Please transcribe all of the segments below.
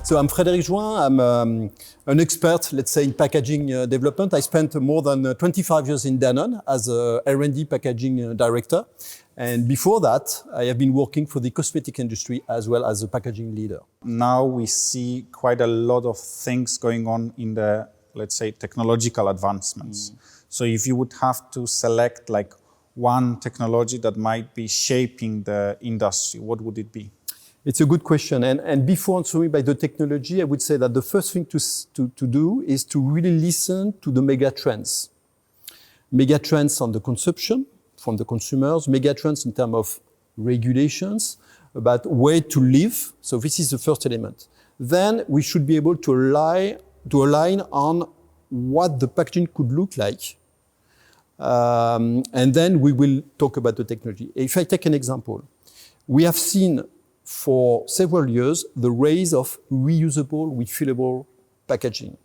So I'm Frédéric Jouin. I'm an expert, let's say, in packaging development. I spent more than 25 years in Danone as a R&D packaging director. And before that, I have been working for the cosmetic industry as well as a packaging leader. Now we see quite a lot of things going on in the, let's say, technological advancements. So if you would have to select like one technology that might be shaping the industry, what would it be? It's a good question. And before answering by the technology, I would say that the first thing to do is to really listen to the mega trends. Mega trends on the consumption from the consumers, mega trends in terms of regulations, about way to live. So this is the first element. Then we should be able to align on what the packaging could look like. And then we will talk about the technology. If I take an example, we have seen for several years the rise of reusable, refillable packaging.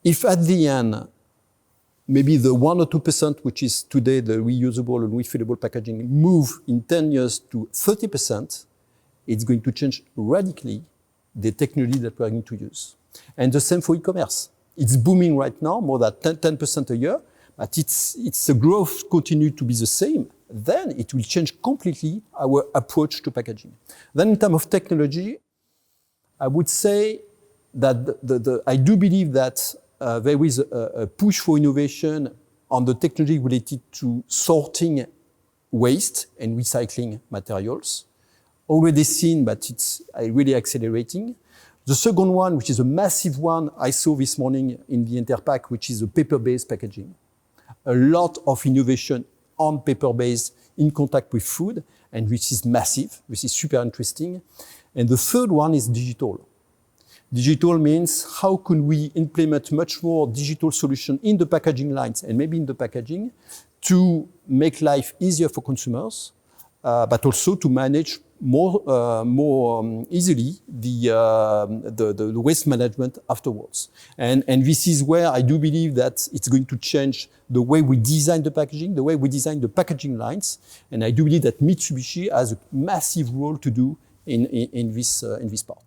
If at the end, maybe the 1 or 2%, which is today the reusable and refillable packaging, move in 10 years to 30%, it's going to change radically the technology that we're going to use. And the same for e-commerce. It's booming right now, more than 10% a year, but its the growth continue to be the same. Then it will change completely our approach to packaging. Then in terms of technology, I would say that I do believe that there is a push for innovation on the technology related to sorting waste and recycling materials. Already seen, but it's really accelerating. The second one, which is a massive one, I saw this morning in the Interpack, which is a paper-based packaging. A lot of innovation on paper-based in contact with food, and which is massive, which is super interesting. And the third one is digital. Digital means how can we implement much more digital solution in the packaging lines and maybe in the packaging to make life easier for consumers, but also to manage more easily the waste management afterwards. And this is where I do believe that it's going to change the way we design the packaging, the way we design the packaging lines. And I do believe that Mitsubishi has a massive role to do in this part.